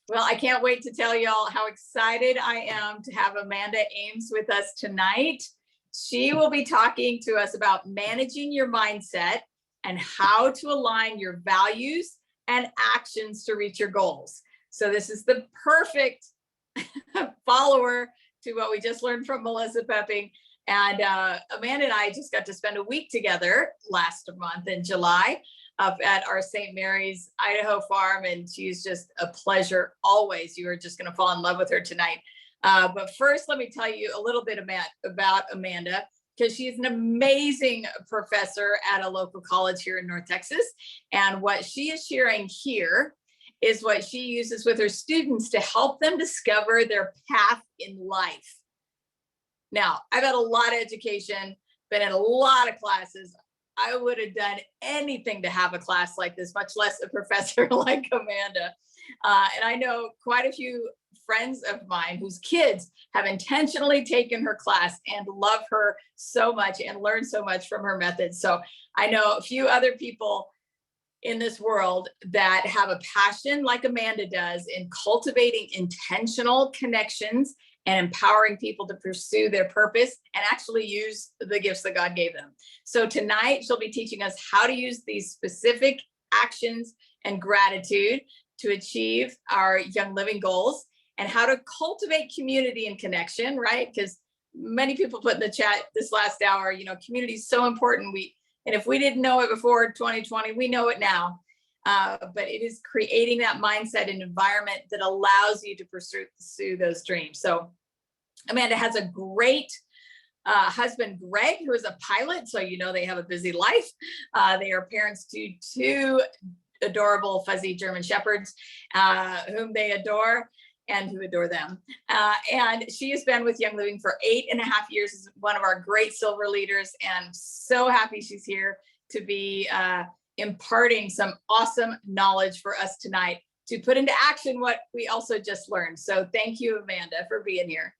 Well, I can't wait to tell y'all how excited I am to have Amanda Ames with us tonight. She will be talking to us about managing your mindset and how to align your values and actions to reach your goals. So this is the perfect follower to what we just learned from Melissa Pepping. And Amanda and I just got to spend a week together last month in July up at our St. Mary's, Idaho farm. And she's just a pleasure always. You are just going to fall in love with her tonight. But first, let me tell you a little bit about Amanda, because she's an amazing professor at a local college here in North Texas. And what she is sharing here is what she uses with her students to help them discover their path in life. Now, I've had a lot of education, been in a lot of classes. I would have done anything to have a class like this, much less a professor like Amanda. And I know quite a few friends of mine whose kids have intentionally taken her class and love her so much and learn so much from her methods. So I know a few other people in this world that have a passion like Amanda does in cultivating intentional connections and empowering people to pursue their purpose and actually use the gifts that God gave them. So tonight, she'll be teaching us how to use these specific actions and gratitude to achieve our Young Living goals, and how to cultivate community and connection, right? Because many people put in the chat this last hour, community is so important. And if we didn't know it before 2020, we know it now. But it is creating that mindset and environment that allows you to pursue those dreams. So Amanda has a great husband, Greg, who is a pilot. So, they have a busy life. They are parents to two adorable fuzzy German shepherds, whom they adore and who adore them. And she has been with Young Living for 8.5 years, is one of our great silver leaders. And I'm so happy she's here to be imparting some awesome knowledge for us tonight to put into action what we also just learned. So thank you, Amanda, for being here.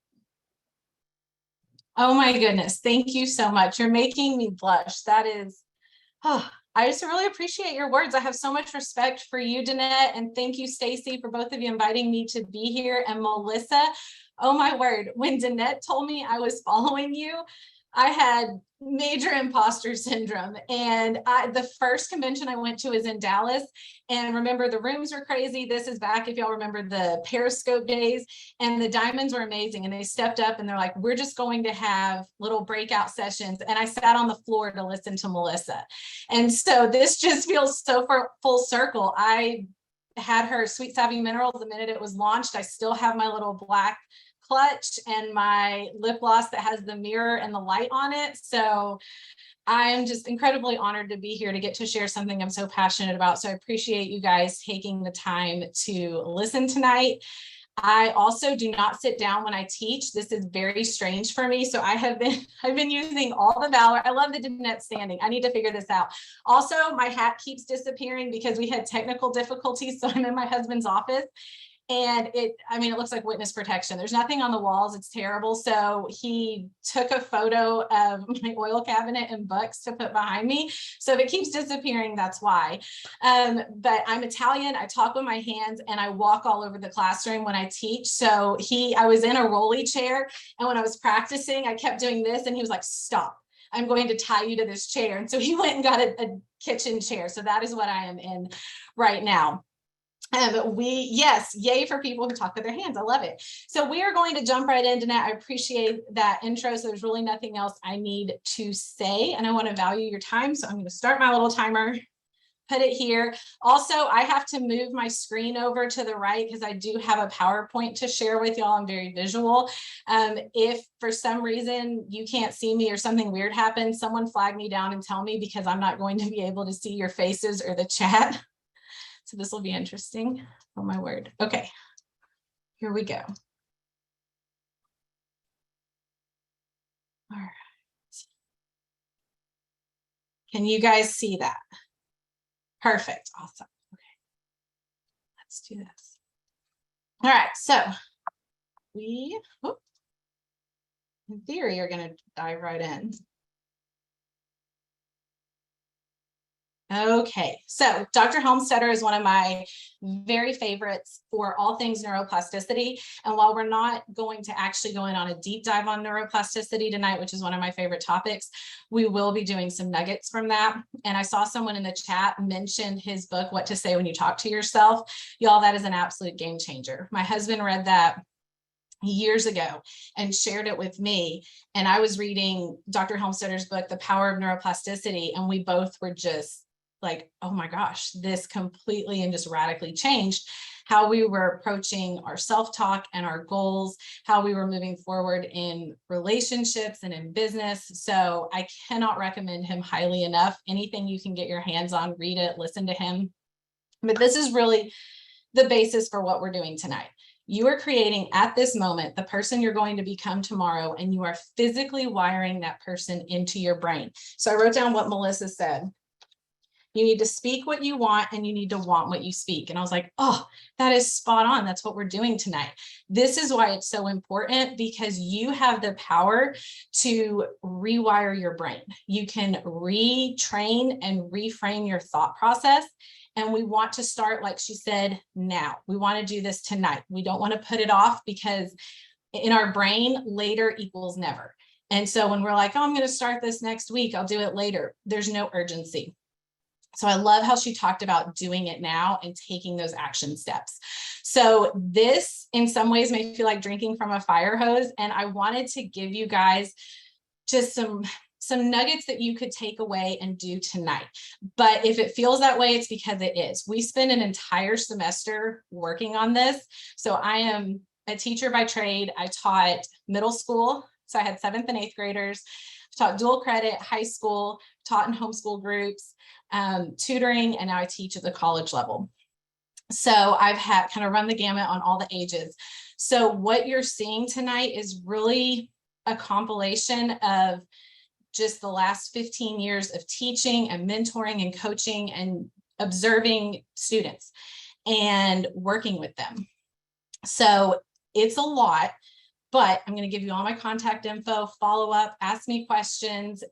Oh my goodness. Thank you so much. You're making me blush. That is, I just really appreciate your words. I have so much respect for you, Danette, and thank you, Stacy, for both of you inviting me to be here. And Melissa, oh my word, when Danette told me I was following you, I had major imposter syndrome. And the first convention I went to is in Dallas. And remember, the rooms were crazy. This is back, if y'all remember, the Periscope days. And the diamonds were amazing. And they stepped up and they're like, we're just going to have little breakout sessions. And I sat on the floor to listen to Melissa. And so this just feels so full circle. I had her Sweet Savvy Minerals the minute it was launched. I still have my little black clutch and my lip gloss that has the mirror and the light on it. So I'm just incredibly honored to be here to get to share something I'm so passionate about. So I appreciate you guys taking the time to listen tonight. I also do not sit down when I teach. This is very strange for me. So I've been using all the valor. I love the Danette standing. I need to figure this out. Also, my hat keeps disappearing because we had technical difficulties. So I'm in my husband's office. And it looks like witness protection. There's nothing on the walls. It's terrible. So he took a photo of my oil cabinet and books to put behind me. So if it keeps disappearing, that's why. But I'm Italian. I talk with my hands and I walk all over the classroom when I teach. So I was in a rolly chair. And when I was practicing, I kept doing this and he was like, stop. I'm going to tie you to this chair. And so he went and got a kitchen chair. So that is what I am in right now. Yay for people who talk with their hands. I love it. So we are going to jump right into that. I appreciate that intro. So there's really nothing else I need to say. And I want to value your time. So I'm going to start my little timer, put it here. Also, I have to move my screen over to the right because I do have a PowerPoint to share with y'all. I'm very visual. If for some reason you can't see me or something weird happens, someone flag me down and tell me, because I'm not going to be able to see your faces or the chat. So this will be interesting. Oh my word. Okay, here we go. All right. Can you guys see that? Perfect. Awesome. Okay. Let's do this. All right. So we, in theory, are going to dive right in. Okay, so Dr. Helmstetter is one of my very favorites for all things neuroplasticity. And while we're not going to actually go in on a deep dive on neuroplasticity tonight, which is one of my favorite topics, we will be doing some nuggets from that. And I saw someone in the chat mention his book, What to Say When You Talk to Yourself. Y'all, that is an absolute game changer. My husband read that years ago and shared it with me. And I was reading Dr. Helmstetter's book, The Power of Neuroplasticity, and we both were just like, oh my gosh, this completely and just radically changed how we were approaching our self-talk and our goals, how we were moving forward in relationships and in business. So I cannot recommend him highly enough. Anything you can get your hands on, read it, listen to him. But this is really the basis for what we're doing tonight. You are creating at this moment the person you're going to become tomorrow, and you are physically wiring that person into your brain. So I wrote down what Melissa said. You need to speak what you want, and you need to want what you speak. And I was like, oh, that is spot on. That's what we're doing tonight. This is why it's so important, because you have the power to rewire your brain. You can retrain and reframe your thought process. And we want to start, like she said, now. We want to do this tonight. We don't want to put it off, because in our brain, later equals never. And so when we're like, oh, I'm going to start this next week, I'll do it later, there's no urgency. So I love how she talked about doing it now and taking those action steps. So this in some ways may feel like drinking from a fire hose. And I wanted to give you guys just some nuggets that you could take away and do tonight. But if it feels that way, it's because it is. We spent an entire semester working on this. So I am a teacher by trade. I taught middle school. So I had 7th and 8th graders, taught dual credit, high school, taught in homeschool groups, tutoring, and now I teach at the college level. So I've had kind of run the gamut on all the ages. So what you're seeing tonight is really a compilation of just the last 15 years of teaching and mentoring and coaching and observing students and working with them. So it's a lot, but I'm going to give you all my contact info, follow up, ask me questions.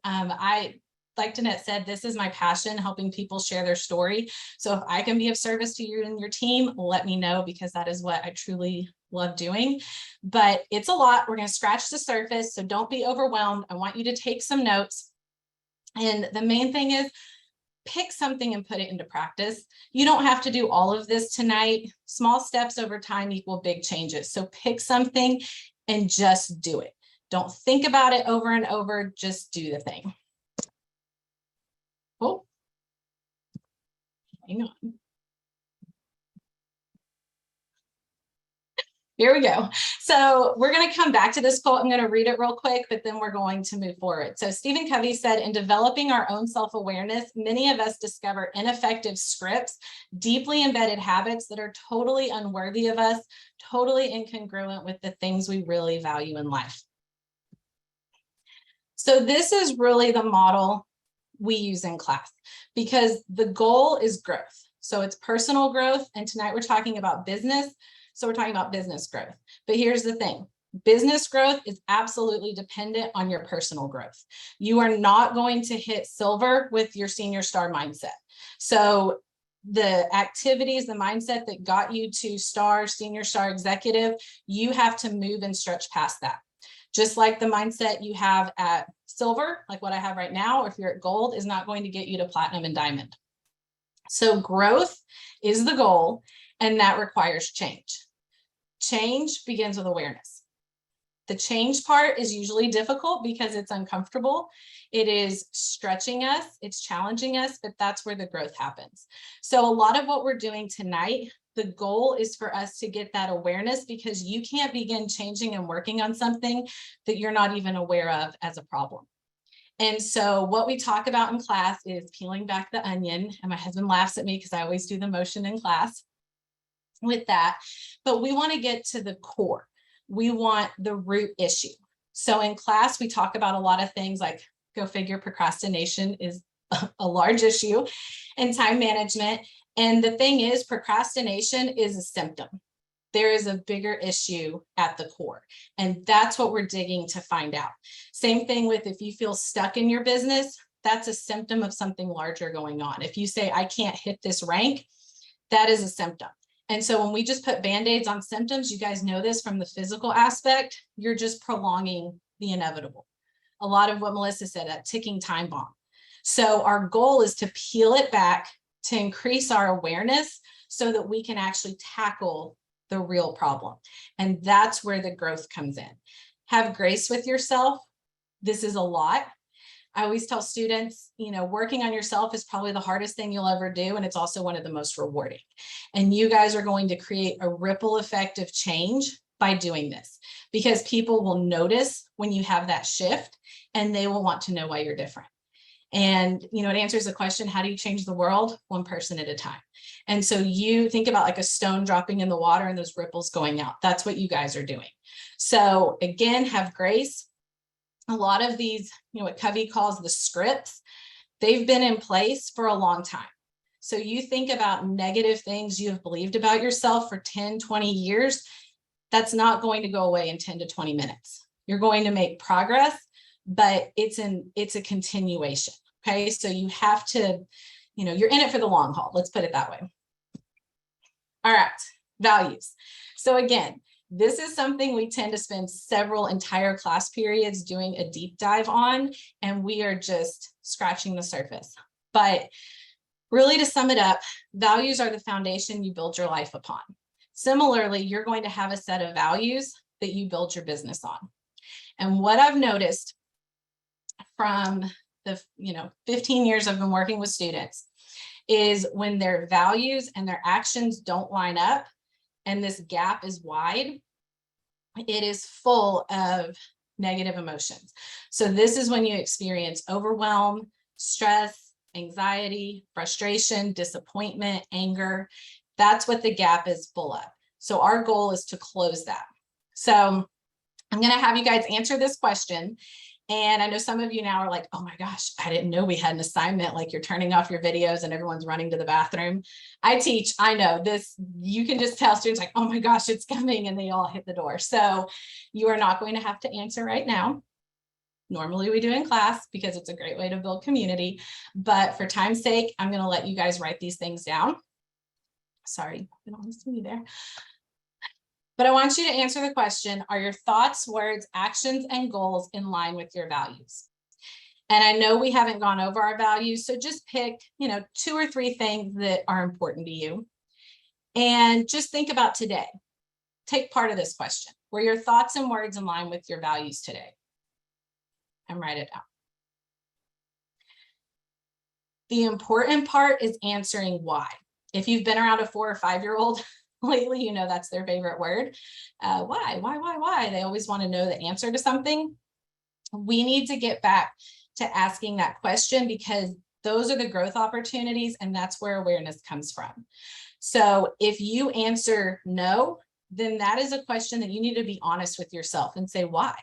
Like Danette said, this is my passion, helping people share their story. So if I can be of service to you and your team, let me know, because that is what I truly love doing. But it's a lot. We're going to scratch the surface, so don't be overwhelmed. I want you to take some notes. And the main thing is, pick something and put it into practice. You don't have to do all of this tonight. Small steps over time equal big changes. So pick something and just do it. Don't think about it over and over. Just do the thing. Oh, hang on. Here we go. So we're going to come back to this quote. I'm going to read it real quick, but then we're going to move forward. So Stephen Covey said, in developing our own self-awareness, many of us discover ineffective scripts, deeply embedded habits that are totally unworthy of us, totally incongruent with the things we really value in life. So this is really the model we use in class, because the goal is growth. So it's personal growth. And tonight we're talking about business. So we're talking about business growth. But here's the thing. Business growth is absolutely dependent on your personal growth. You are not going to hit silver with your senior star mindset. So the activities, the mindset that got you to star, senior star executive, you have to move and stretch past that. Just like the mindset you have at silver, like what I have right now, or if you're at gold, is not going to get you to platinum and diamond. So growth is the goal, and that requires change. Change begins with awareness. The change part is usually difficult because it's uncomfortable. It is stretching us, it's challenging us, but that's where the growth happens. So a lot of what we're doing tonight, the goal is for us to get that awareness, because you can't begin changing and working on something that you're not even aware of as a problem. And so what we talk about in class is peeling back the onion. And my husband laughs at me because I always do the motion in class with that. But we want to get to the core. We want the root issue. So in class, we talk about a lot of things like, go figure, procrastination is a large issue, and time management. And the thing is, procrastination is a symptom. There is a bigger issue at the core. And that's what we're digging to find out. Same thing with if you feel stuck in your business, that's a symptom of something larger going on. If you say, I can't hit this rank, that is a symptom. And so when we just put Band-Aids on symptoms, you guys know this from the physical aspect, you're just prolonging the inevitable. A lot of what Melissa said, that ticking time bomb. So our goal is to peel it back, to increase our awareness so that we can actually tackle the real problem. And that's where the growth comes in. Have grace with yourself. This is a lot. I always tell students, you know, working on yourself is probably the hardest thing you'll ever do. And it's also one of the most rewarding. And you guys are going to create a ripple effect of change by doing this, because people will notice when you have that shift and they will want to know why you're different. And, you know, it answers the question, how do you change the world? One person at a time. And so you think about like a stone dropping in the water and those ripples going out. That's what you guys are doing. So again, have grace. A lot of these, you know, what Covey calls the scripts, they've been in place for a long time. So you think about negative things you have believed about yourself for 10, 20 years, that's not going to go away in 10 to 20 minutes. You're going to make progress, but it's a continuation. Okay. So you have to, you know, you're in it for the long haul. Let's put it that way. All right. Values. So again, this is something we tend to spend several entire class periods doing a deep dive on, and we are just scratching the surface. But really, to sum it up, values are the foundation you build your life upon. Similarly, you're going to have a set of values that you build your business on. And what I've noticed from the 15 years I've been working with students is when their values and their actions don't line up, and this gap is wide, it is full of negative emotions. So this is when you experience overwhelm, stress, anxiety, frustration, disappointment, anger. That's what the gap is full of. So our goal is to close that. So I'm going to have you guys answer this question. And I know some of you now are like, oh my gosh, I didn't know we had an assignment, like you're turning off your videos and everyone's running to the bathroom. I teach, I know this, you can just tell students like, oh my gosh, it's coming, and they all hit the door. So you are not going to have to answer right now. Normally we do in class because it's a great way to build community, but for time's sake, I'm going to let you guys write these things down. Sorry, you don't see me there. But I want you to answer the question, are your thoughts, words, actions, and goals in line with your values? And I know we haven't gone over our values, so just pick, 2 or 3 things that are important to you. And just think about today. Take part of this question. Were your thoughts and words in line with your values today? And write it down. The important part is answering why. If you've been around a 4 or 5-year-old lately, you know that's their favorite word. Why? They always want to know the answer to something. We need to get back to asking that question, because those are the growth opportunities, and that's where awareness comes from. So if you answer no, then that is a question that you need to be honest with yourself and say, why?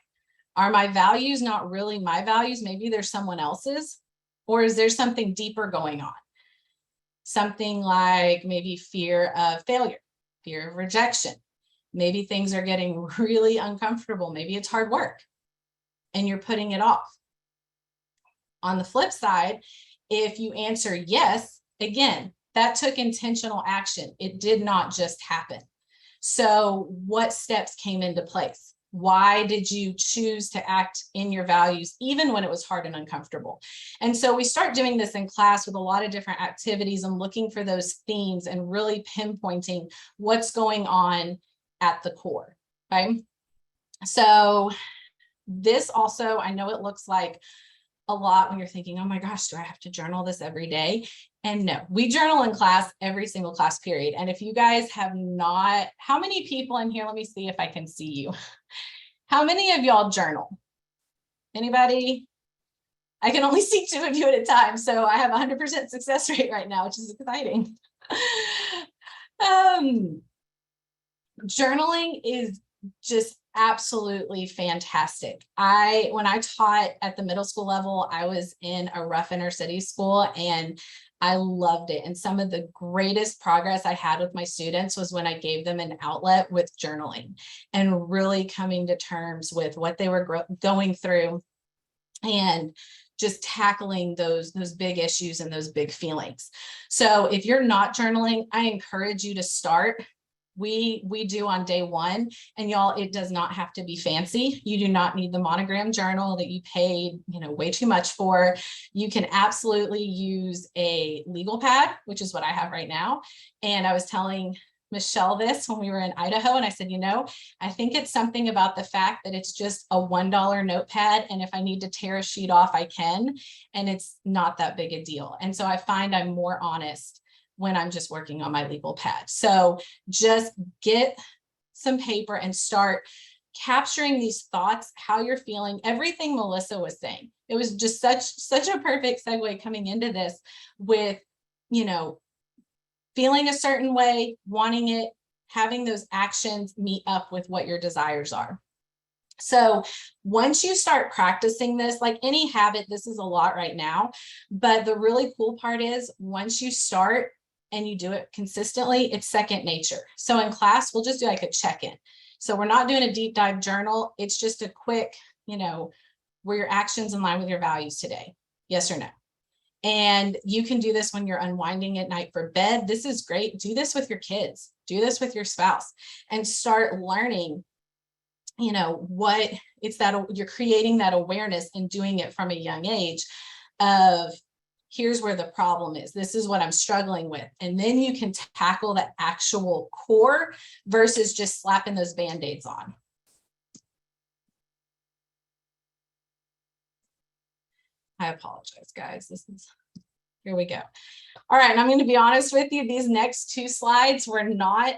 Are my values not really my values? Maybe they're someone else's, or is there something deeper going on? Something like maybe fear of failure, fear of rejection. Maybe things are getting really uncomfortable. Maybe it's hard work and you're putting it off. On the flip side, if you answer yes, again, that took intentional action. It did not just happen. So what steps came into place? Why did you choose to act in your values, even when it was hard and uncomfortable? And so we start doing this in class with a lot of different activities and looking for those themes and really pinpointing what's going on at the core, right? So this also, I know it looks like a lot when you're thinking, oh my gosh, do I have to journal this every day? And no, we journal in class every single class period. And if you guys have not, how many people in here, let me see if I can see you. How many of y'all journal? Anybody? I can only see 2 of you at a time. So I have 100% success rate right now, which is exciting. Journaling is just absolutely fantastic. When I taught at the middle school level, I was in a rough inner city school and I loved it. And some of the greatest progress I had with my students was when I gave them an outlet with journaling and really coming to terms with what they were going through and just tackling those big issues and those big feelings. So if you're not journaling, I encourage you to start. We do on day one, and y'all, it does not have to be fancy. You do not need the monogram journal that you paid, way too much for. You can absolutely use a legal pad, which is what I have right now. And I was telling Michelle this when we were in Idaho, and I said, I think it's something about the fact that it's just a $1 notepad, and if I need to tear a sheet off, I can, and it's not that big a deal. And so I find I'm more honest when I'm just working on my legal pad. So just get some paper and start capturing these thoughts, how you're feeling, everything Melissa was saying. It was just such a perfect segue coming into this with, feeling a certain way, wanting it, having those actions meet up with what your desires are. So once you start practicing this, like any habit, this is a lot right now, but the really cool part is once you start and you do it consistently, it's second nature. So in class, we'll just do like a check-in. So we're not doing a deep dive journal. It's just a quick, were your actions in line with your values today? Yes or no? And you can do this when you're unwinding at night for bed. This is great. Do this with your kids. Do this with your spouse and start learning, what it's that you're creating that awareness and doing it from a young age of here's where the problem is. This is what I'm struggling with. And then you can tackle the actual core versus just slapping those Band-Aids on. I apologize, guys. Here we go. All right, and I'm going to be honest with you. These next two slides were not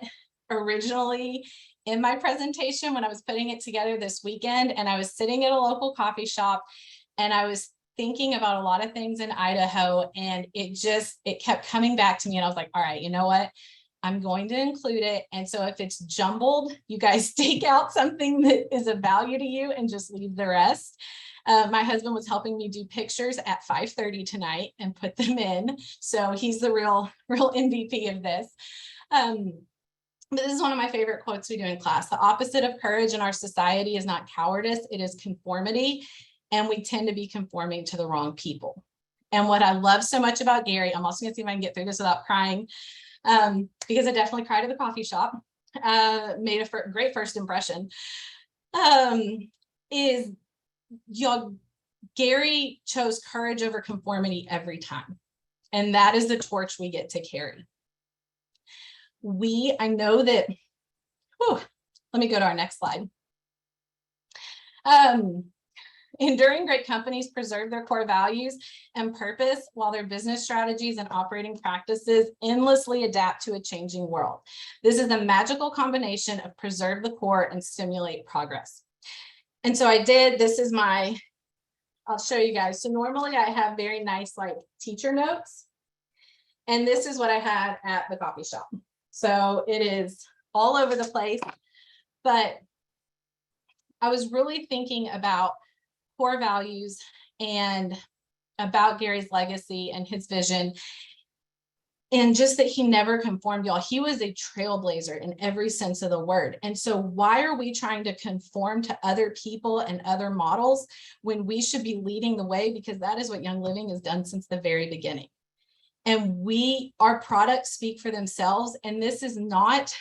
originally in my presentation when I was putting it together this weekend. And I was sitting at a local coffee shop and I was thinking about a lot of things in Idaho, and it kept coming back to me. And I was like, all right, you know what? I'm going to include it. And so if it's jumbled, you guys take out something that is of value to you and just leave the rest. My husband was helping me do pictures at 5:30 tonight and put them in. So he's the real MVP of this. This is one of my favorite quotes we do in class. The opposite of courage in our society is not cowardice, it is conformity. And we tend to be conforming to the wrong people. And what I love so much about Gary, I'm also gonna see if I can get through this without crying, because I definitely cried at the coffee shop, made a great first impression, is Gary chose courage over conformity every time. And that is the torch we get to carry. I know that, let me go to our next slide. Enduring great companies preserve their core values and purpose while their business strategies and operating practices endlessly adapt to a changing world. This is a magical combination of preserve the core and stimulate progress. And so this is I'll show you guys. So normally I have very nice like teacher notes, and this is what I had at the coffee shop. So it is all over the place, but I was really thinking about core values and about Gary's legacy and his vision, and just that he never conformed, y'all. He was a trailblazer in every sense of the word. And so why are we trying to conform to other people and other models when we should be leading the way? Because that is what Young Living has done since the very beginning. And our products speak for themselves. And this is not,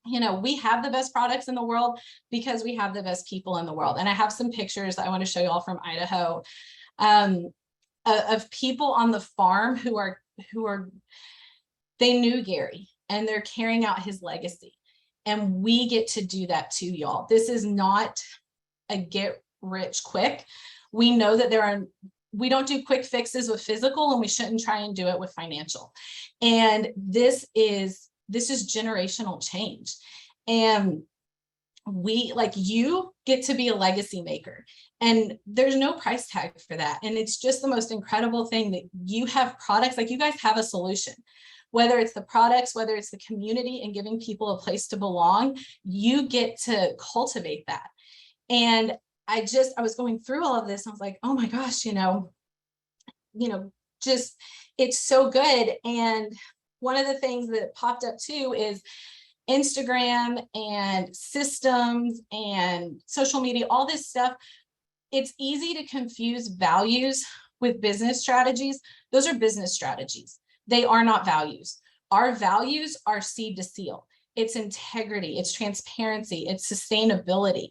we have the best products in the world because we have the best people in the world. And I have some pictures I want to show you all from Idaho of people on the farm who they knew Gary and they're carrying out his legacy. And we get to do that too, y'all. This is not a get rich quick. We know that we don't do quick fixes with physical, and we shouldn't try and do it with financial. And this is generational change. And you get to be a legacy maker, and there's no price tag for that. And it's just the most incredible thing that you have products, like you guys have a solution, whether it's the products, whether it's the community and giving people a place to belong, you get to cultivate that. And I was going through all of this. And I was like, oh my gosh, just, it's so good. And one of the things that popped up too is Instagram and systems and social media, all this stuff. it's easy to confuse values with business strategies. Those are business strategies. They are not values. Our values are seed to seal. It's integrity, it's transparency, it's sustainability.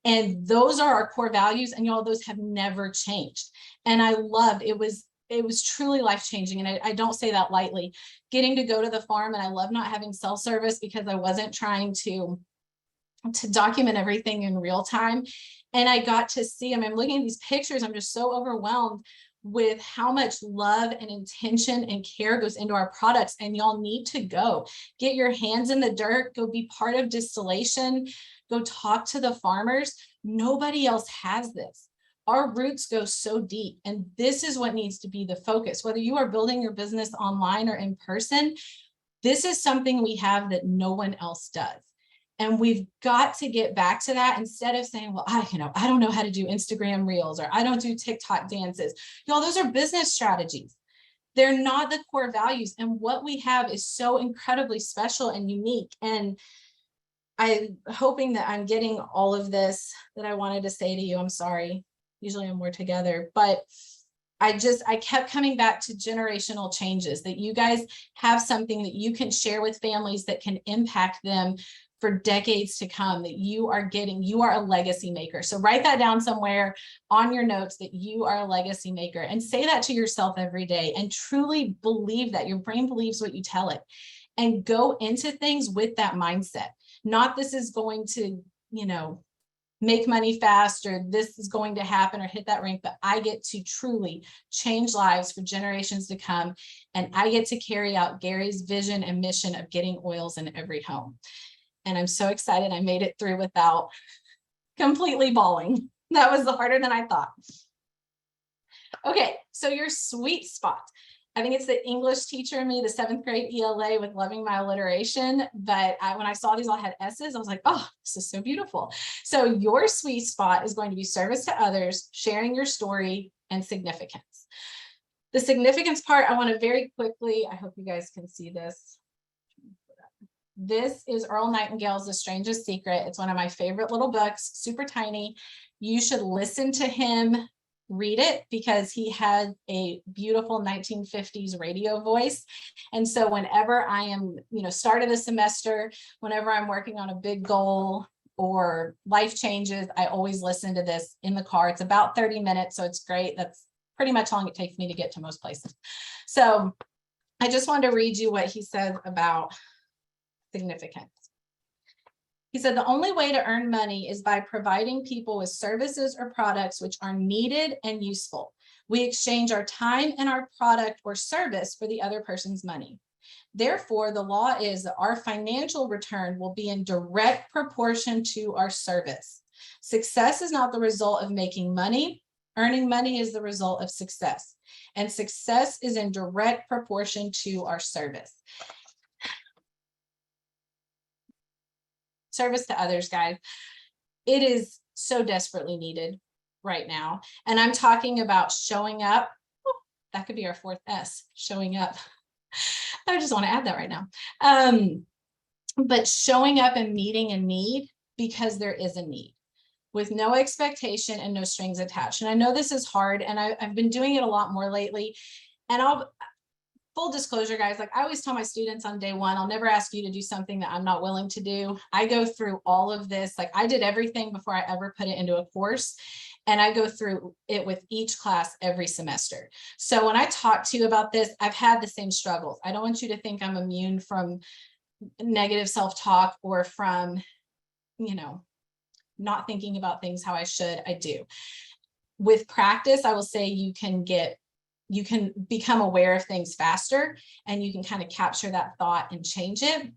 And those are our core values. And y'all, those have never changed. And I loved, it was truly life-changing. And I don't say that lightly, getting to go to the farm. And I love not having cell service because I wasn't trying to document everything in real time. And I got to see them. I'm looking at these pictures. I'm just so overwhelmed with how much love and intention and care goes into our products. And y'all need to go get your hands in the dirt, go be part of distillation, go talk to the farmers. Nobody else has this. Our roots go so deep, and this is what needs to be the focus. Whether you are building your business online or in person, this is something we have that no one else does. And we've got to get back to that instead of saying, well, I don't know how to do Instagram reels, or I don't do TikTok dances. Y'all, those are business strategies. They're not the core values. And what we have is so incredibly special and unique. And I'm hoping that I'm getting all of this that I wanted to say to you. I'm sorry. Usually I'm more together, but I kept coming back to generational changes, that you guys have something that you can share with families that can impact them for decades to come, that you are a legacy maker. So write that down somewhere on your notes, that you are a legacy maker, and say that to yourself every day and truly believe that. Your brain believes what you tell it, and go into things with that mindset. Not this is going to, make money fast, or this is going to happen or hit that rank, but I get to truly change lives for generations to come. And I get to carry out Gary's vision and mission of getting oils in every home. And I'm so excited I made it through without completely bawling. That was harder than I thought. Okay, so your sweet spot. I think it's the English teacher in me, the 7th grade ELA with loving my alliteration. But when I saw these all had S's, I was like, oh, this is so beautiful. So your sweet spot is going to be service to others, sharing your story, and significance. The significance part, I want to very quickly, I hope you guys can see this. This is Earl Nightingale's The Strangest Secret. It's one of my favorite little books, super tiny. You should listen to him read it, because he had a beautiful 1950s radio voice. And so whenever I am, start of the semester, whenever I'm working on a big goal or life changes, I always listen to this in the car. It's about 30 minutes, so it's great. That's pretty much how long it takes me to get to most places. So I just wanted to read you what he says about significance. He said, the only way to earn money is by providing people with services or products which are needed and useful. We exchange our time and our product or service for the other person's money. Therefore, the law is that our financial return will be in direct proportion to our service. Success is not the result of making money. Earning money is the result of success. And success is in direct proportion to our service. Service to others, guys. It is so desperately needed right now. And I'm talking about showing up. Oh, that could be our 4th S, showing up. I just want to add that right now. But showing up and meeting a need because there is a need, with no expectation and no strings attached. And I know this is hard, and I've been doing it a lot more lately. And full disclosure, guys, like I always tell my students on day one, I'll never ask you to do something that I'm not willing to do. I go through all of this. Like I did everything before I ever put it into a course. And I go through it with each class every semester. So when I talk to you about this, I've had the same struggles. I don't want you to think I'm immune from negative self-talk or from, not thinking about things how I should. I do. With practice, I will say you can become aware of things faster, and you can kind of capture that thought and change it.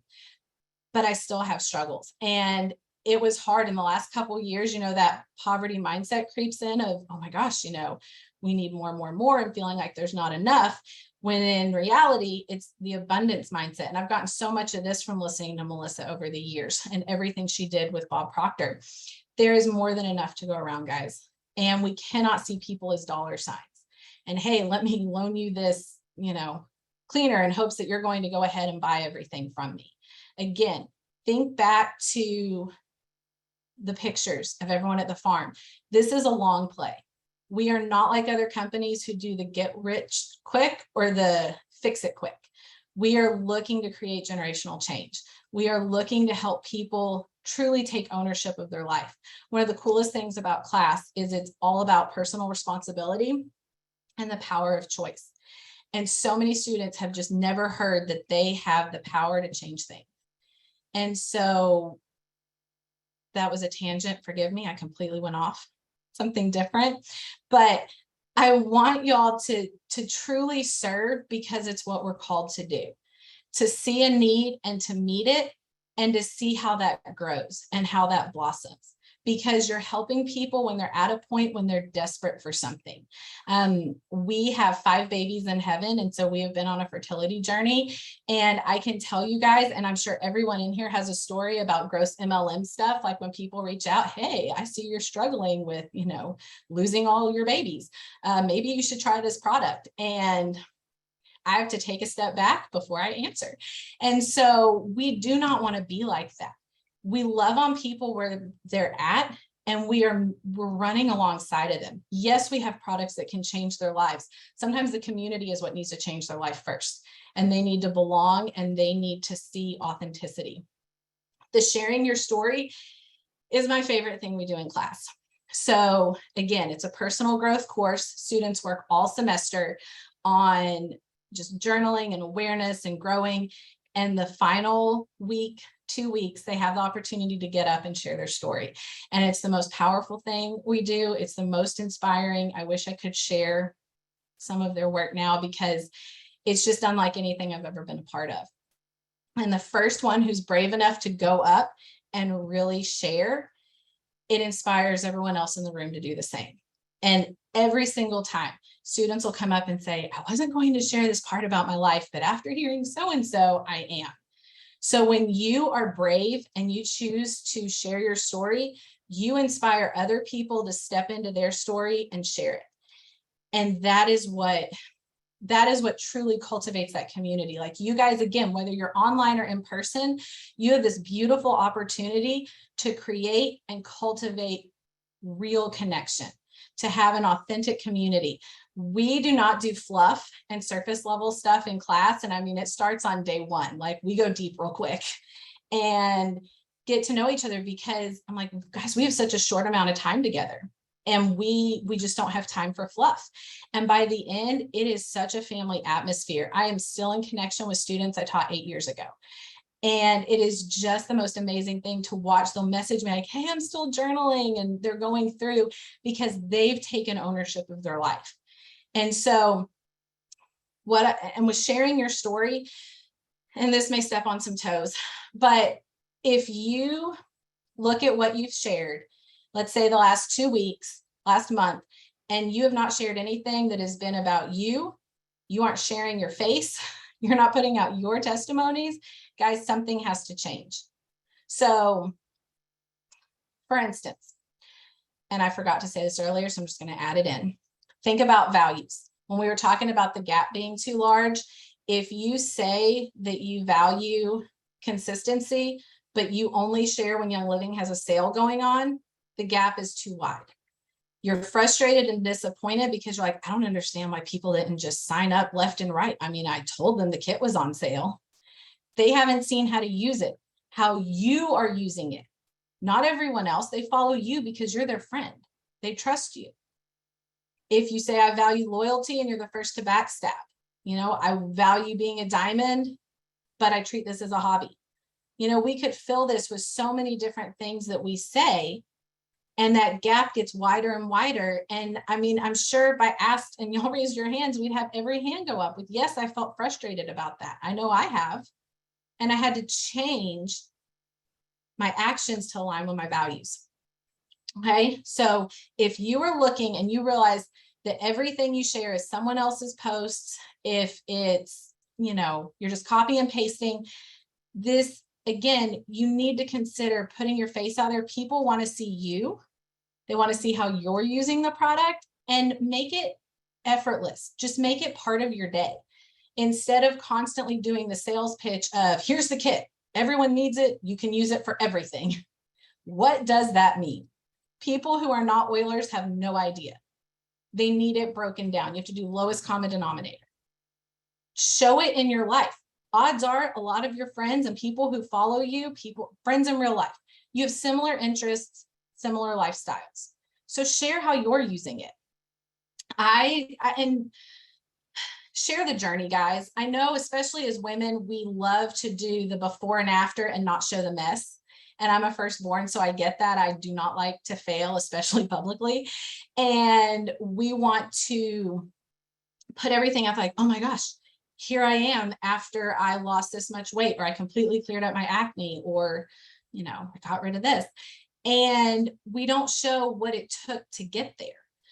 But I still have struggles. And it was hard in the last couple of years, that poverty mindset creeps in of, oh my gosh, we need more and more and more, and feeling like there's not enough, when in reality, it's the abundance mindset. And I've gotten so much of this from listening to Melissa over the years and everything she did with Bob Proctor. There is more than enough to go around, guys. And we cannot see people as dollar signs. And hey, let me loan you this, cleaner in hopes that you're going to go ahead and buy everything from me. Again, think back to the pictures of everyone at the farm. This is a long play. We are not like other companies who do the get rich quick or the fix it quick. We are looking to create generational change. We are looking to help people truly take ownership of their life. One of the coolest things about class is it's all about personal responsibility and the power of choice. And so many students have just never heard that they have the power to change things. And so that was a tangent. Forgive me, I completely went off something different. But I want y'all to truly serve because it's what we're called to do, to see a need and to meet it, and to see how that grows and how that blossoms, because you're helping people when they're at a point when they're desperate for something. We have 5 babies in heaven, and so we have been on a fertility journey. And I can tell you guys, and I'm sure everyone in here has a story about gross MLM stuff, like when people reach out, hey, I see you're struggling with, losing all your babies. Maybe you should try this product. And I have to take a step back before I answer. And so we do not want to be like that. We love on people where they're at, and we're running alongside of them. Yes, we have products that can change their lives. Sometimes the community is what needs to change their life first, and they need to belong and they need to see authenticity. The sharing your story is my favorite thing we do in class. So again, it's a personal growth course. Students work all semester on just journaling and awareness and growing. And the final week, 2 weeks, they have the opportunity to get up and share their story. And it's the most powerful thing we do. It's the most inspiring. I wish I could share some of their work now, because it's just unlike anything I've ever been a part of. And the first one who's brave enough to go up and really share, it inspires everyone else in the room to do the same. And every single time, students will come up and say, I wasn't going to share this part about my life, but after hearing so-and-so, I am. So when you are brave and you choose to share your story, you inspire other people to step into their story and share it. And that is what truly cultivates that community. Like you guys, again, whether you're online or in person, you have this beautiful opportunity to create and cultivate real connection, to have an authentic community. We do not do fluff and surface level stuff in class. And I mean, it starts on day 1. Like we go deep real quick and get to know each other, because I'm like, guys, we have such a short amount of time together, and we just don't have time for fluff. And by the end, it is such a family atmosphere. I am still in connection with students I taught 8 years ago. And it is just the most amazing thing to watch. They'll message me like, hey, I'm still journaling, and they're going through because they've taken ownership of their life. And so with sharing your story, and this may step on some toes, but if you look at what you've shared, let's say the last 2 weeks, last month, and you have not shared anything that has been about you, you aren't sharing your face, you're not putting out your testimonies, guys, something has to change. So for instance, and I forgot to say this earlier, so I'm just going to add it in. Think about values. When we were talking about the gap being too large, if you say that you value consistency, but you only share when Young Living has a sale going on, the gap is too wide. You're frustrated and disappointed because you're like, I don't understand why people didn't just sign up left and right. I mean, I told them the kit was on sale. They haven't seen how to use it, how you are using it. Not everyone else. They follow you because you're their friend. They trust you. If you say I value loyalty and you're the first to backstab, I value being a diamond, but I treat this as a hobby. We could fill this with so many different things that we say, and that gap gets wider and wider. And I mean, I'm sure if I asked and y'all raised your hands, we'd have every hand go up with, yes, I felt frustrated about that. I know I have. And I had to change my actions to align with my values. Okay. So if you are looking and you realize that everything you share is someone else's posts, if it's, you're just copy and pasting this, again, you need to consider putting your face out there. People want to see you. They want to see how you're using the product, and make it effortless. Just make it part of your day. Instead of constantly doing the sales pitch of, here's the kit, everyone needs it, you can use it for everything. What does that mean? People who are not Oilers have no idea. They need it broken down. You have to do lowest common denominator. Show it in your life. Odds are a lot of your friends and people who follow you, friends in real life, you have similar interests, similar lifestyles. So share how you're using it. And share the journey, guys. I know, especially as women, we love to do the before and after and not show the mess. And I'm a firstborn, so I get that. I do not like to fail, especially publicly. And we want to put everything up like, oh my gosh, here I am after I lost this much weight, or I completely cleared up my acne, or, I got rid of this. And we don't show what it took to get there.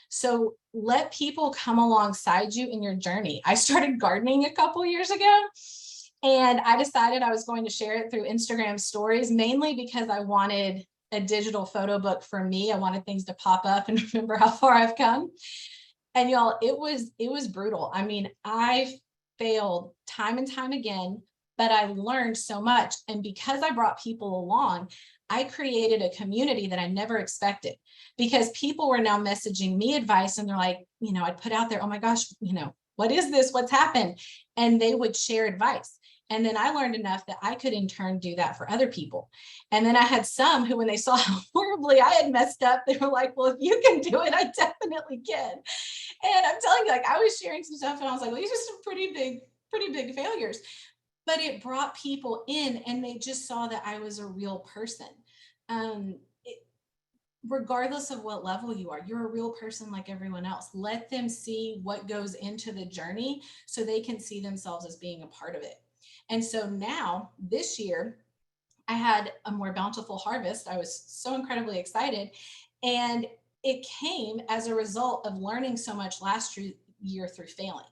So let people come alongside you in your journey. I started gardening a couple years ago, and I decided I was going to share it through Instagram stories, mainly because I wanted a digital photo book for me. I wanted things to pop up and remember how far I've come. And y'all, it was brutal. I mean, I failed time and time again, but I learned so much. And because I brought people along, I created a community that I never expected, because people were now messaging me advice, and they're like, I'd put out there, oh my gosh, what is this? What's happened? And they would share advice. And then I learned enough that I could in turn do that for other people. And then I had some who, when they saw how horribly I had messed up, they were like, well, if you can do it, I definitely can. And I'm telling you, like, I was sharing some stuff and I was like, well, these are some pretty big failures. But it brought people in, and they just saw that I was a real person. Regardless of what level you are, you're a real person like everyone else. Let them see what goes into the journey so they can see themselves as being a part of it. And so now this year, I had a more bountiful harvest. I was so incredibly excited. And it came as a result of learning so much last year through failing.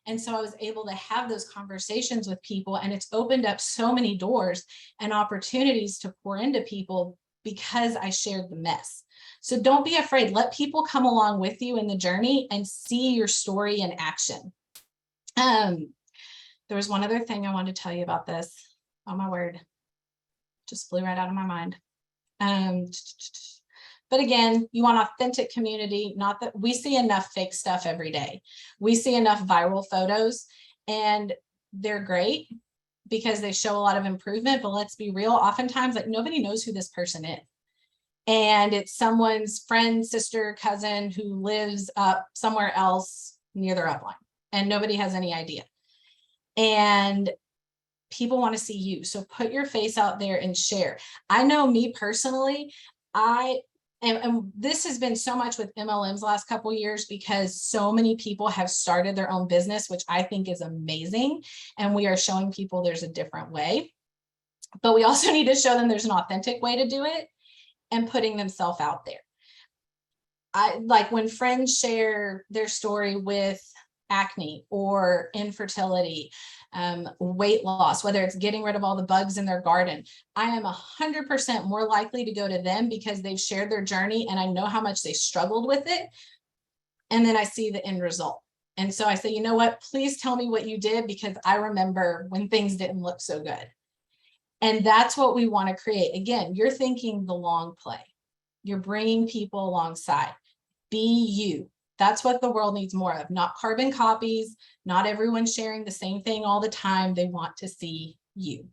And so I was able to have those conversations with people, and it's opened up so many doors and opportunities to pour into people because I shared the mess. So don't be afraid. Let people come along with you in the journey and see your story in action. There was one other thing I wanted to tell you about this. Oh my word, just flew right out of my mind. But again, you want authentic community, not that we see enough fake stuff every day. We see enough viral photos, and they're great because they show a lot of improvement, but let's be real, oftentimes like nobody knows who this person is. And it's someone's friend, sister, cousin who lives up somewhere else near their upline, and nobody has any idea. And people want to see you. So put your face out there and share. I know me personally, and this has been so much with MLMs last couple of years, because so many people have started their own business, which I think is amazing. And we are showing people there's a different way, but we also need to show them there's an authentic way to do it, and putting themselves out there. I like when friends share their story with acne or infertility, weight loss, whether it's getting rid of all the bugs in their garden, I am 100% more likely to go to them because they've shared their journey and I know how much they struggled with it. And then I see the end result. And so I say, you know what, please tell me what you did, because I remember when things didn't look so good. And that's what we want to create. Again, you're thinking the long play. You're bringing people alongside. Be you. That's what the world needs more of, not carbon copies, not everyone sharing the same thing all the time. They want to see you.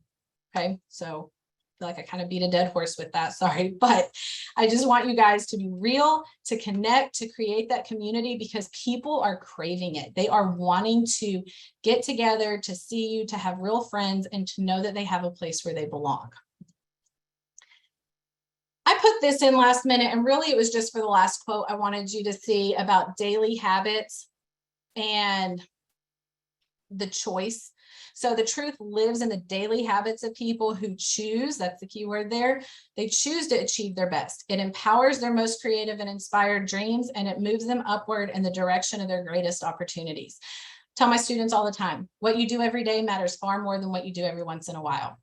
Okay, so I feel like I kind of beat a dead horse with that, sorry, but I just want you guys to be real, to connect, to create that community, because people are craving it. They are wanting to get together, to see you, to have real friends, and to know that they have a place where they belong. I put this in last minute, and really it was just for the last quote I wanted you to see about daily habits and the choice. So the truth lives in the daily habits of people who choose, that's the key word there, they choose to achieve their best. It empowers their most creative and inspired dreams, and it moves them upward in the direction of their greatest opportunities. Tell my students all the time, what you do every day matters far more than what you do every once in a while.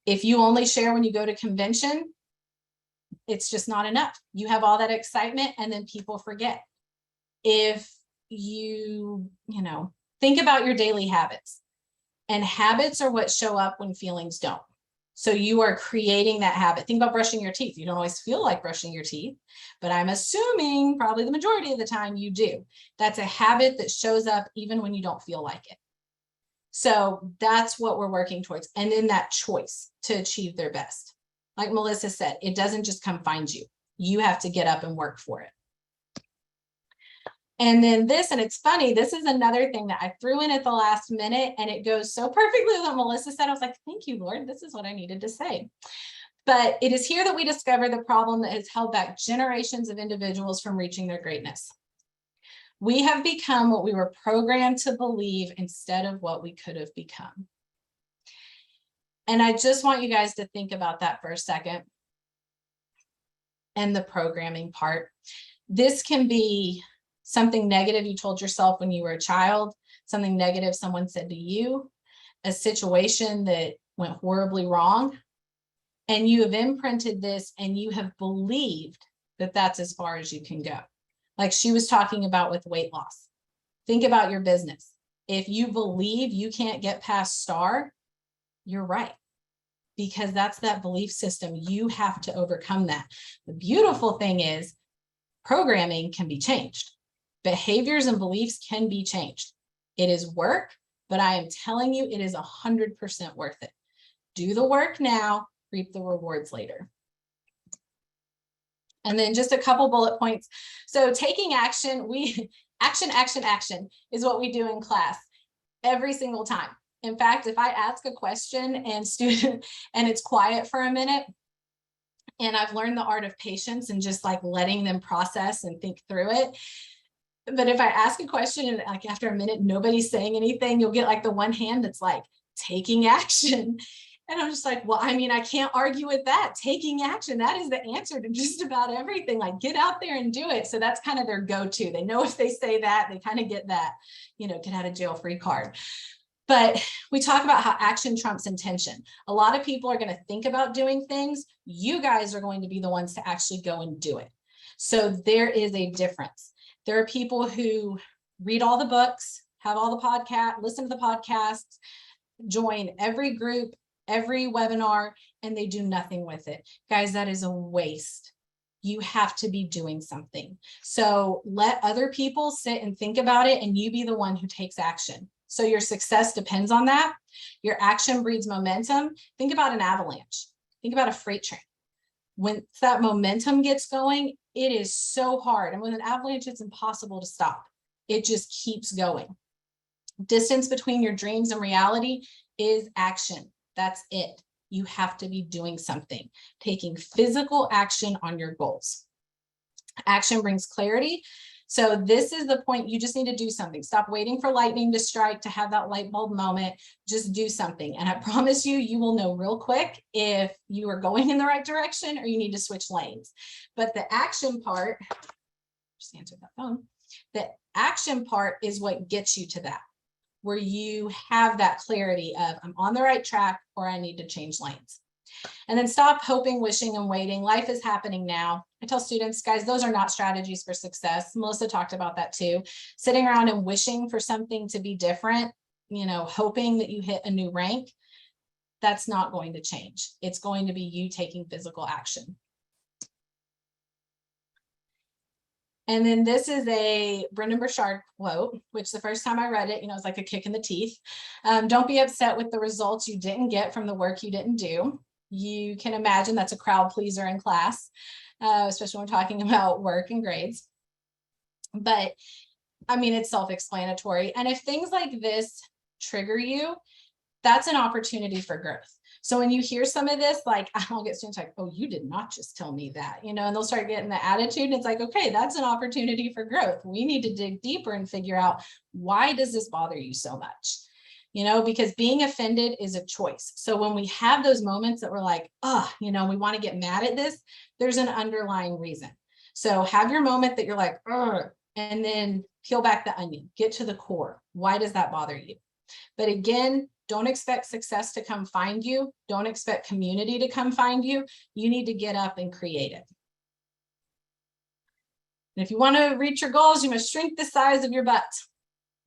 If you only share when you go to convention, it's just not enough. You have all that excitement and then people forget. If you think about your daily habits, and habits are what show up when feelings don't. So you are creating that habit. Think about brushing your teeth. You don't always feel like brushing your teeth, but I'm assuming probably the majority of the time you do. That's a habit that shows up even when you don't feel like it. So that's what we're working towards. And then that choice to achieve their best. Like Melissa said, it doesn't just come find you. You have to get up and work for it. And then this, and it's funny, this is another thing that I threw in at the last minute, and it goes so perfectly with what Melissa said. I was like, thank you, Lord. This is what I needed to say. But it is here that we discover the problem that has held back generations of individuals from reaching their greatness. We have become what we were programmed to believe instead of what we could have become. And I just want you guys to think about that for a second. And the programming part. This can be something negative you told yourself when you were a child, something negative someone said to you, a situation that went horribly wrong, and you have imprinted this and you have believed that that's as far as you can go. Like she was talking about with weight loss. Think about your business. If you believe you can't get past star, you're right. Because that's that belief system. You have to overcome that. The beautiful thing is programming can be changed. Behaviors and beliefs can be changed. It is work, but I am telling you, it is 100% worth it. Do the work now, reap the rewards later. And then just a couple bullet points. So taking action, action is what we do in class every single time. In fact, if I ask a question and it's quiet for a minute, and I've learned the art of patience and just like letting them process and think through it. But if I ask a question and like after a minute, nobody's saying anything, you'll get like the one hand that's like taking action. And I'm just like, well, I mean, I can't argue with that. Taking action, that is the answer to just about everything. Like get out there and do it. So that's kind of their go-to. They know if they say that, they kind of get that, get out of jail free card. But we talk about how action trumps intention. A lot of people are going to think about doing things. You guys are going to be the ones to actually go and do it. So there is a difference. There are people who read all the books, have all the podcasts, listen to the podcasts, join every group, every webinar, and they do nothing with it. Guys, that is a waste. You have to be doing something. So let other people sit and think about it, and you be the one who takes action. So your success depends on that. Your action breeds momentum. Think about an avalanche. Think about a freight train. When that momentum gets going, it is so hard. And with an avalanche, it's impossible to stop. It just keeps going. Distance between your dreams and reality is action. That's it. You have to be doing something, taking physical action on your goals. Action brings clarity. So this is the point. You just need to do something. Stop waiting for lightning to strike to have that light bulb moment. Just do something. And I promise you, you will know real quick if you are going in the right direction or you need to switch lanes. But the action part, just answered that phone. The action part is what gets you to that, where you have that clarity of I'm on the right track or I need to change lanes. And then stop hoping, wishing, and waiting. Life is happening now. I tell students, guys, those are not strategies for success. Melissa talked about that too. Sitting around and wishing for something to be different, hoping that you hit a new rank, that's not going to change. It's going to be you taking physical action. And then this is a Brendan Burchard quote, which the first time I read it, it's like a kick in the teeth. Don't be upset with the results you didn't get from the work you didn't do. You can imagine that's a crowd pleaser in class, especially when we're talking about work and grades. But I mean, it's self-explanatory. And if things like this trigger you, that's an opportunity for growth. So when you hear some of this, like I'll get students like, oh, you did not just tell me that, and they'll start getting the attitude. And it's like, okay, that's an opportunity for growth. We need to dig deeper and figure out, why does this bother you so much? Because being offended is a choice. So when we have those moments that we're like, oh, we want to get mad at this, there's an underlying reason. So have your moment that you're like, and then peel back the onion, get to the core. Why does that bother you? But again, don't expect success to come find you. Don't expect community to come find you. You need to get up and create it. And if you want to reach your goals, you must shrink the size of your butt.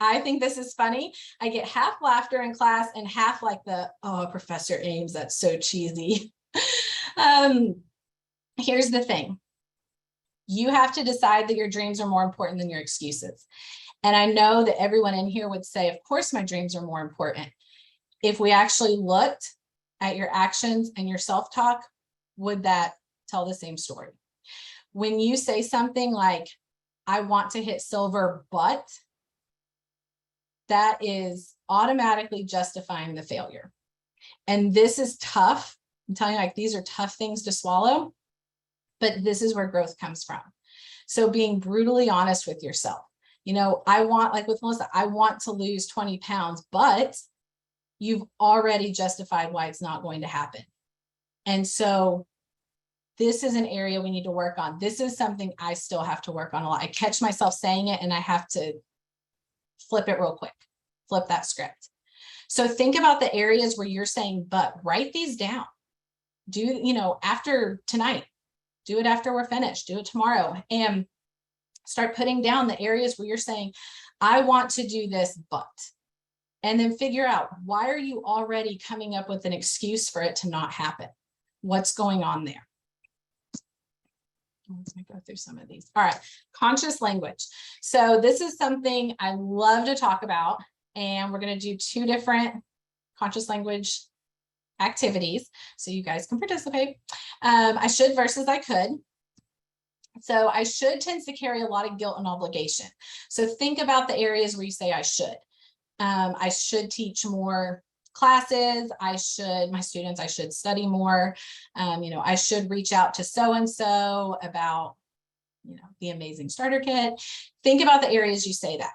I think this is funny. I get half laughter in class and half like oh, Professor Ames, that's so cheesy. Here's the thing. You have to decide that your dreams are more important than your excuses. And I know that everyone in here would say, of course, my dreams are more important. If we actually looked at your actions and your self-talk, would that tell the same story? When you say something like, I want to hit silver, but that is automatically justifying the failure. And this is tough. I'm telling you, like, these are tough things to swallow, but this is where growth comes from. So being brutally honest with yourself. You know, I want, like with Melissa, I want to lose 20 pounds, but you've already justified why it's not going to happen. And so this is an area we need to work on. This is something I still have to work on a lot. I catch myself saying it and I have to flip it real quick, flip that script. So think about the areas where you're saying, but write these down. Do, you know, after tonight, do it after we're finished, do it tomorrow, and start putting down the areas where you're saying, I want to do this, but, and then figure out, why are you already coming up with an excuse for it to not happen? What's going on there? Let's go through some of these. All right, conscious language. So this is something I love to talk about, and we're going to do 2 different conscious language activities so you guys can participate. I should versus I could. So I should tends to carry a lot of guilt and obligation. So think about the areas where you say I should. I should teach more classes. I should study more. You know, I should reach out to so-and-so about, you know, the amazing starter kit. Think about the areas you say that.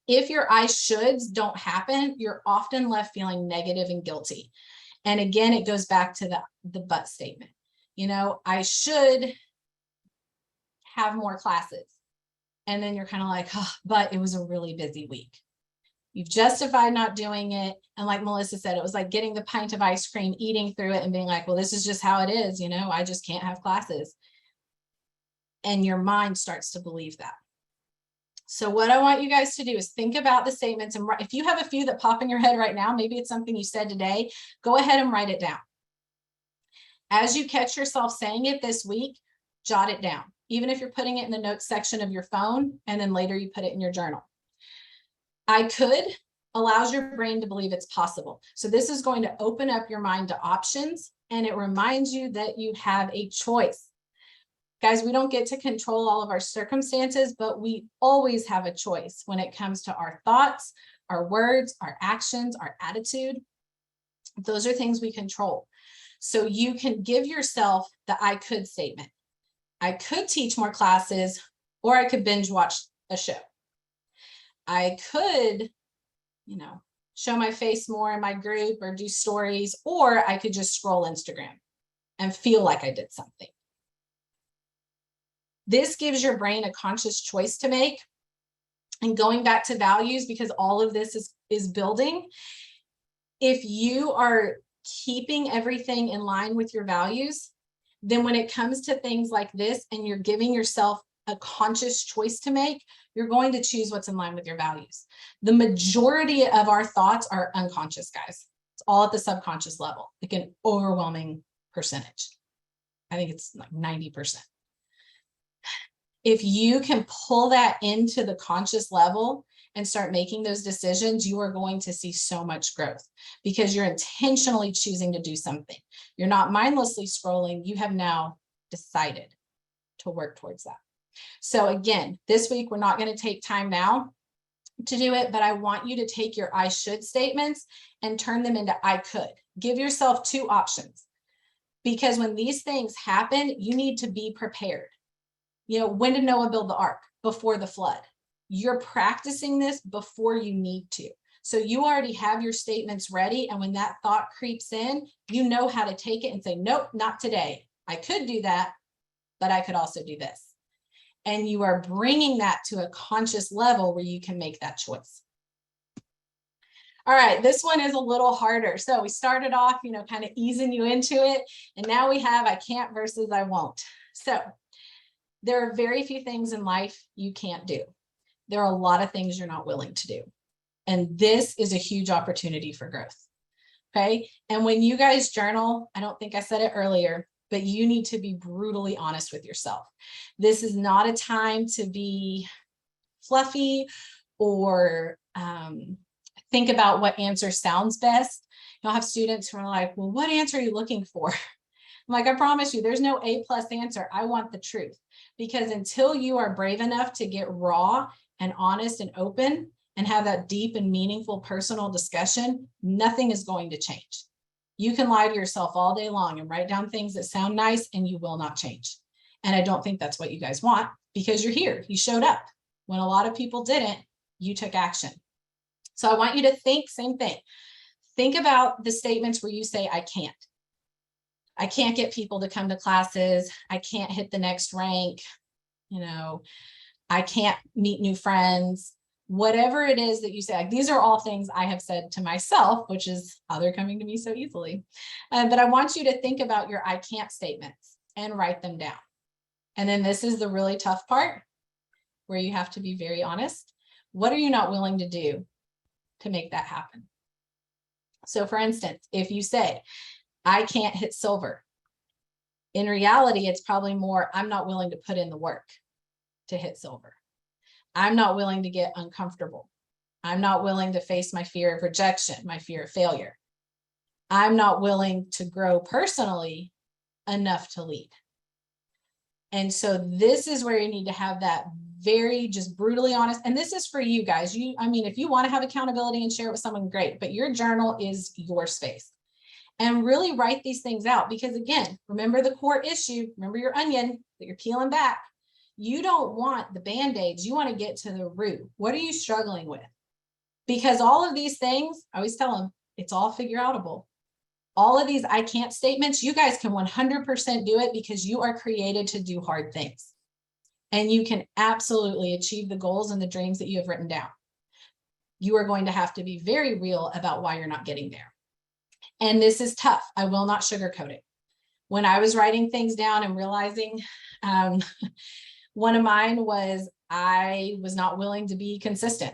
If your I shoulds don't happen, you're often left feeling negative and guilty. And again, it goes back to the but statement. You know, I should have more classes. And then you're kind of like, oh, but it was a really busy week. You've justified not doing it. And like Melissa said, it was like getting the pint of ice cream, eating through it and being like, well, this is just how it is. You know, I just can't have classes. And your mind starts to believe that. So what I want you guys to do is think about the statements, and if you have a few that pop in your head right now, maybe it's something you said today, go ahead and write it down. As you catch yourself saying it this week, jot it down, even if you're putting it in the notes section of your phone, and then later you put it in your journal. I could allows your brain to believe it's possible. So this is going to open up your mind to options, and it reminds you that you have a choice. Guys, we don't get to control all of our circumstances, but we always have a choice when it comes to our thoughts, our words, our actions, our attitude. Those are things we control. So you can give yourself the I could statement. I could teach more classes, or I could binge watch a show. I could, you know, show my face more in my group or do stories, or I could just scroll Instagram and feel like I did something. This gives your brain a conscious choice to make. And going back to values, because all of this is building, if you are keeping everything in line with your values, then when it comes to things like this and you're giving yourself a conscious choice to make, you're going to choose what's in line with your values. The majority of our thoughts are unconscious, guys. It's all at the subconscious level, like an overwhelming percentage. I think it's like 90%. If you can pull that into the conscious level and start making those decisions, you are going to see so much growth because you're intentionally choosing to do something. You're not mindlessly scrolling. You have now decided to work towards that. So again, this week, we're not going to take time now to do it, but I want you to take your I should statements and turn them into I could. Give yourself 2 options, because when these things happen, you need to be prepared. You know, when did Noah build the ark? Before the flood. You're practicing this before you need to. So you already have your statements ready. And when that thought creeps in, you know how to take it and say, nope, not today. I could do that, but I could also do this. And you are bringing that to a conscious level where you can make that choice. All right, this one is a little harder. So we started off, you know, kind of easing you into it. And now we have I can't versus I won't. So there are very few things in life you can't do. there are a lot of things you're not willing to do. And this is a huge opportunity for growth. Okay. And when you guys journal, I don't think I said it earlier, but you need to be brutally honest with yourself. This is not a time to be fluffy or think about what answer sounds best. You'll have students who are like, well, what answer are you looking for? I'm like, I promise you, there's no A+ answer. I want the truth. Because until you are brave enough to get raw and honest and open and have that deep and meaningful personal discussion, nothing is going to change. You can lie to yourself all day long and write down things that sound nice and you will not change. And I don't think that's what you guys want, because you're here, you showed up. When a lot of people didn't, you took action. So I want you to think, same thing. Think about the statements where you say, I can't. I can't get people to come to classes. I can't hit the next rank. You know, I can't meet new friends. Whatever it is that you say, like, these are all things I have said to myself, which is how they're coming to me so easily. But I want you to think about your I can't statements and write them down. And then this is the really tough part where you have to be very honest. What are you not willing to do to make that happen? So for instance, if you say, I can't hit silver, in reality, it's probably more, I'm not willing to put in the work to hit silver. I'm not willing to get uncomfortable. I'm not willing to face my fear of rejection, my fear of failure. I'm not willing to grow personally enough to lead. And so this is where you need to have that very just brutally honest. And this is for you guys. I mean, if you want to have accountability and share it with someone, great, but your journal is your space. And really write these things out, because again, remember the core issue, remember your onion that you're peeling back. You don't want the Band-Aids, you want to get to the root. What are you struggling with? Because all of these things, I always tell them, it's all figure outable. All of these I can't statements, you guys can 100% do it because you are created to do hard things. And you can absolutely achieve the goals and the dreams that you have written down. You are going to have to be very real about why you're not getting there. And this is tough. I will not sugarcoat it. When I was writing things down and realizing, one of mine was I was not willing to be consistent.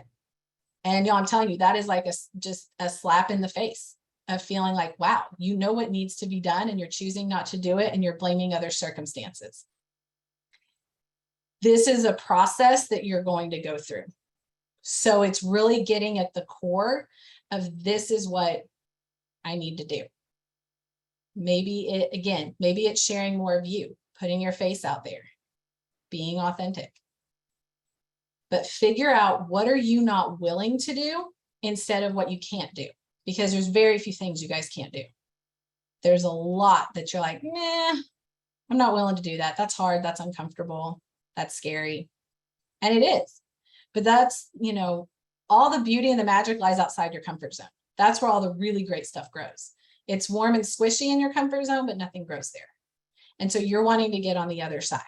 And y'all, I'm telling you, that is like just a slap in the face of feeling like, wow, you know what needs to be done and you're choosing not to do it and you're blaming other circumstances. This is a process that you're going to go through. So it's really getting at the core of this is what I need to do. Maybe it's sharing more of you, putting your face out there, being authentic. But figure out what are you not willing to do instead of what you can't do, because there's very few things you guys can't do. There's a lot that you're like, nah, I'm not willing to do that. That's hard. That's uncomfortable. That's scary. And it is. But that's, all the beauty and the magic lies outside your comfort zone. That's where all the really great stuff grows. It's warm and squishy in your comfort zone, but nothing grows there. And so you're wanting to get on the other side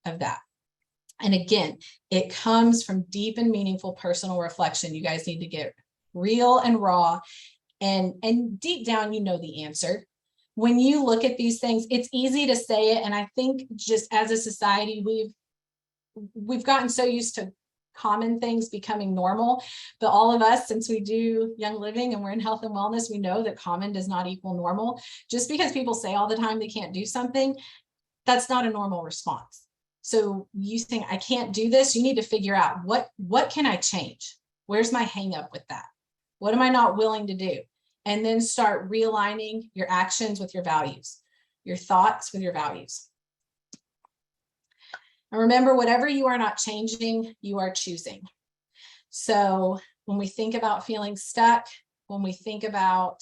of that. And again, it comes from deep and meaningful personal reflection. You guys need to get real and raw, and deep down, you know the answer. When you look at these things, it's easy to say it. And I think just as a society, we've gotten so used to common things becoming normal, but all of us, since we do Young Living and we're in health and wellness, we know that common does not equal normal. Just because people say all the time they can't do something, that's not a normal response. So you think I can't do this, you need to figure out what can I change? Where's my hang up with that? What am I not willing to do? And then start realigning your actions with your values, your thoughts with your values. And remember, whatever you are not changing, you are choosing. So when we think about feeling stuck, when we think about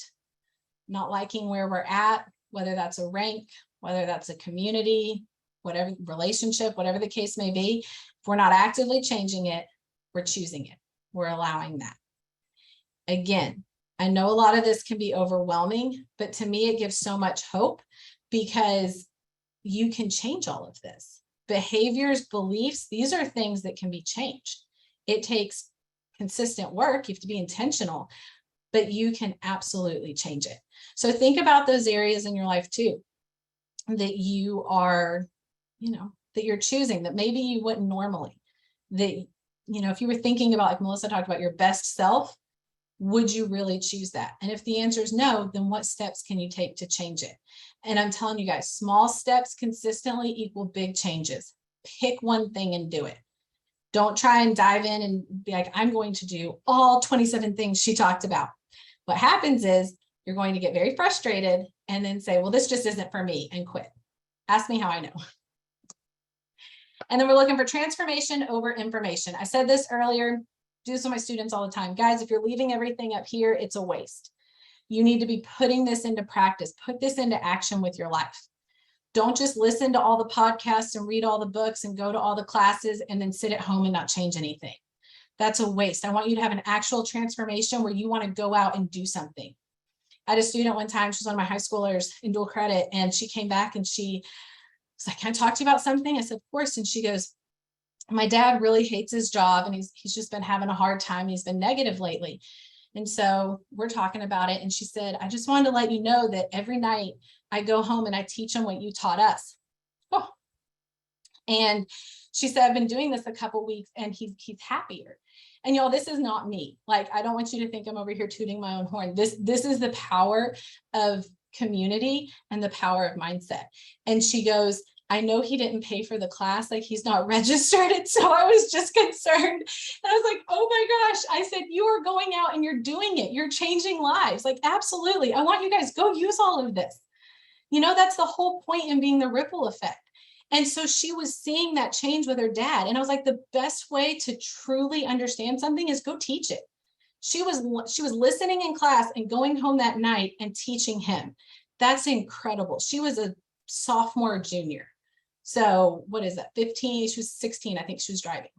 not liking where we're at, whether that's a rank, whether that's a community, whatever relationship, whatever the case may be, if we're not actively changing it, we're choosing it. We're allowing that. Again, I know a lot of this can be overwhelming, but to me, it gives so much hope because you can change all of this. Behaviors, beliefs, these are things that can be changed. It takes consistent work. You have to be intentional, but you can absolutely change it. So think about those areas in your life too, that you are, that you're choosing, that maybe you wouldn't normally, that if you were thinking about, like Melissa talked about, your best self, would you really choose that? And if the answer is no, then what steps can you take to change it? And I'm telling you guys, small steps consistently equal big changes. Pick one thing and do it. Don't try and dive in and be like, I'm going to do all 27 things she talked about. What happens is you're going to get very frustrated and then say, well, this just isn't for me, and quit. Ask me how I know. And then we're looking for transformation over information. I said this earlier, do this with my students all the time. Guys, if you're leaving everything up here, it's a waste. You need to be putting this into practice, put this into action with your life. Don't just listen to all the podcasts and read all the books and go to all the classes and then sit at home and not change anything. That's a waste. I want you to have an actual transformation where you want to go out and do something. I had a student one time, she was one of my high schoolers in dual credit, and she came back and she was like, can I talk to you about something? I said, of course. And she goes, my dad really hates his job and he's just been having a hard time. He's been negative lately. And so we're talking about it. And she said, I just wanted to let you know that every night I go home and I teach him what you taught us. Oh. And she said, I've been doing this a couple weeks and he's happier. And y'all, this is not me. Like, I don't want you to think I'm over here tooting my own horn. This is the power of community and the power of mindset. And she goes, I know he didn't pay for the class, like he's not registered. And so I was just concerned. And I was like, oh my gosh. I said, you are going out and you're doing it. You're changing lives. Like, absolutely. I want you guys go use all of this. That's the whole point in being the ripple effect. And so she was seeing that change with her dad. And I was like, the best way to truly understand something is go teach it. She was listening in class and going home that night and teaching him. That's incredible. She was a sophomore or junior. So what is that? 15, she was 16. I think she was driving.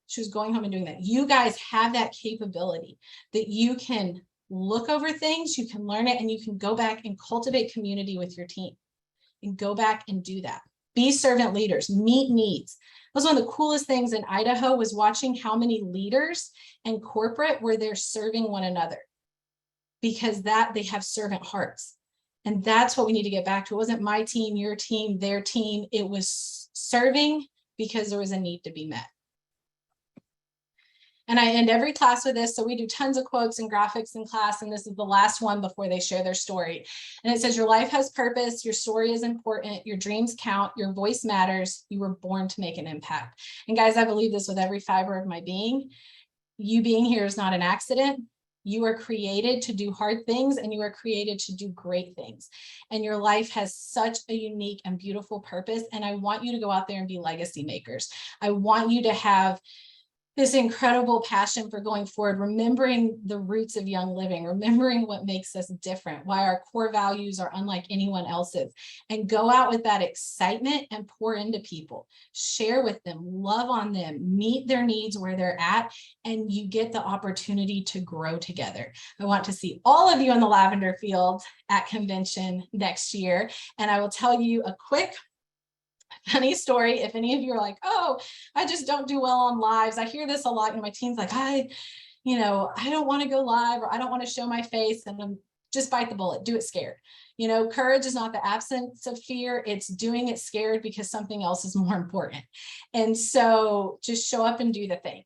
She was going home and doing that. You guys have that capability that you can look over things, you can learn it, and you can go back and cultivate community with your team and go back and do that. Be servant leaders, meet needs. That was one of the coolest things in Idaho, was watching how many leaders and corporate were there serving one another, because they have servant hearts. And that's what we need to get back to. It wasn't my team, your team, their team. It was serving because there was a need to be met. And I end every class with this. So we do tons of quotes and graphics in class. And this is the last one before they share their story. And it says, your life has purpose. Your story is important. Your dreams count. Your voice matters. You were born to make an impact. And guys, I believe this with every fiber of my being. You being here is not an accident. You are created to do hard things, and you are created to do great things. And your life has such a unique and beautiful purpose. And I want you to go out there and be legacy makers. I want you to have this incredible passion for going forward, remembering the roots of Young Living, remembering what makes us different, why our core values are unlike anyone else's, and go out with that excitement and pour into people, share with them, love on them, meet their needs where they're at, and you get the opportunity to grow together. I want to see all of you in the lavender field at convention next year. And I will tell you a quick funny story. If any of you are like, oh, I just don't do well on lives. I hear this a lot. And my team's like, I don't want to go live, or I don't want to show my face. And I'm just bite the bullet, do it scared. Courage is not the absence of fear. It's doing it scared because something else is more important. And so just show up and do the thing.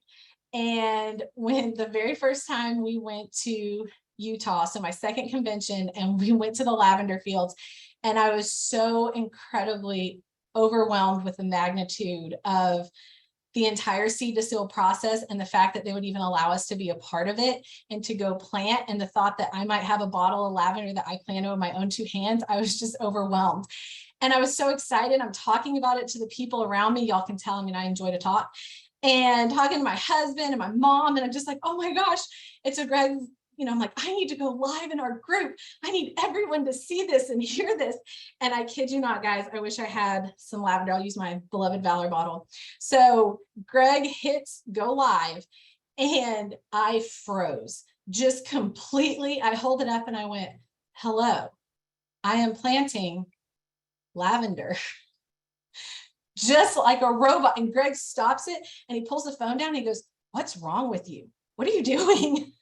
And when the very first time we went to Utah, so my second convention, and we went to the lavender fields, and I was so incredibly overwhelmed with the magnitude of the entire seed to seal process, and the fact that they would even allow us to be a part of it and to go plant, and the thought that I might have a bottle of lavender that I planted with my own 2 hands. I was just overwhelmed. And I was so excited. I'm talking about it to the people around me. Y'all can tell, I enjoy to talk, and talking to my husband and my mom. And I'm just like, oh my gosh. It's a Greg, I'm like, I need to go live in our group. I need everyone to see this and hear this. And I kid you not, guys, I wish I had some lavender. I'll use my beloved Valor bottle. So Greg hits go live and I froze just completely. I hold it up and I went, hello, I am planting lavender. Just like a robot. And Greg stops it and he pulls the phone down and he goes, what's wrong with you? What are you doing?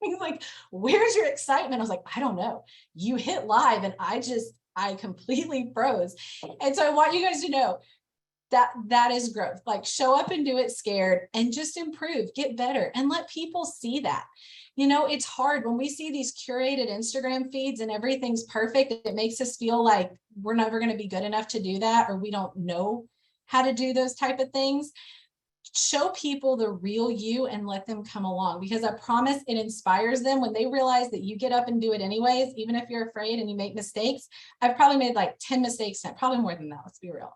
He's like, where's your excitement? I was like, I don't know. You hit live and I completely froze. And so I want you guys to know, that is growth. Like, show up and do it scared and just improve, get better, and let people see that. You know, it's hard when we see these curated Instagram feeds and everything's perfect. It makes us feel like we're never going to be good enough to do that, or we don't know how to do those type of things. Show people the real you and let them come along, because I promise it inspires them when they realize that you get up and do it anyways, even if you're afraid and you make mistakes. I've probably made like 10 mistakes, probably more than that, let's be real.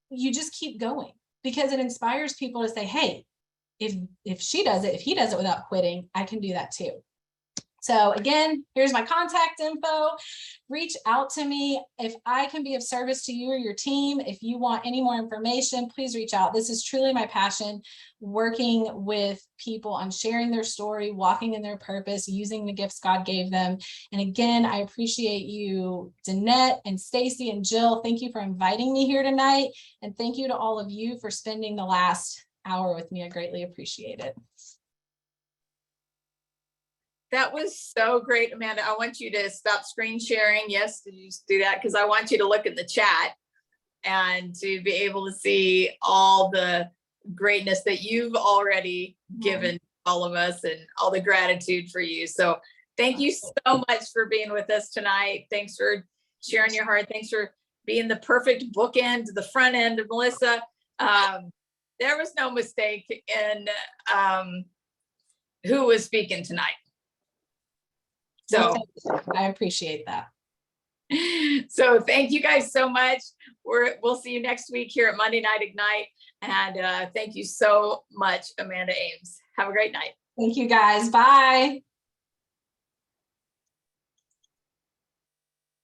You just keep going, because it inspires people to say, hey, if she does it, if he does it without quitting, I can do that too. So again, here's my contact info. Reach out to me if I can be of service to you or your team. If you want any more information, please reach out. This is truly my passion, working with people on sharing their story, walking in their purpose, using the gifts God gave them. And again, I appreciate you, Danette and Stacy and Jill. Thank you for inviting me here tonight. And thank you to all of you for spending the last hour with me. I greatly appreciate it. That was so great, Amanda. I want you to stop screen sharing. Yes, did you do that? Because I want you to look at the chat and to be able to see all the greatness that you've already given all of us and all the gratitude for you. So thank you so much for being with us tonight. Thanks for sharing your heart. Thanks for being the perfect bookend to the front end of Melissa. There was no mistake in who was speaking tonight. So I appreciate that. So thank you guys so much. We'll see you next week here at Monday Night Ignite. And thank you so much, Amanda Ames. Have a great night. Thank you guys. Bye.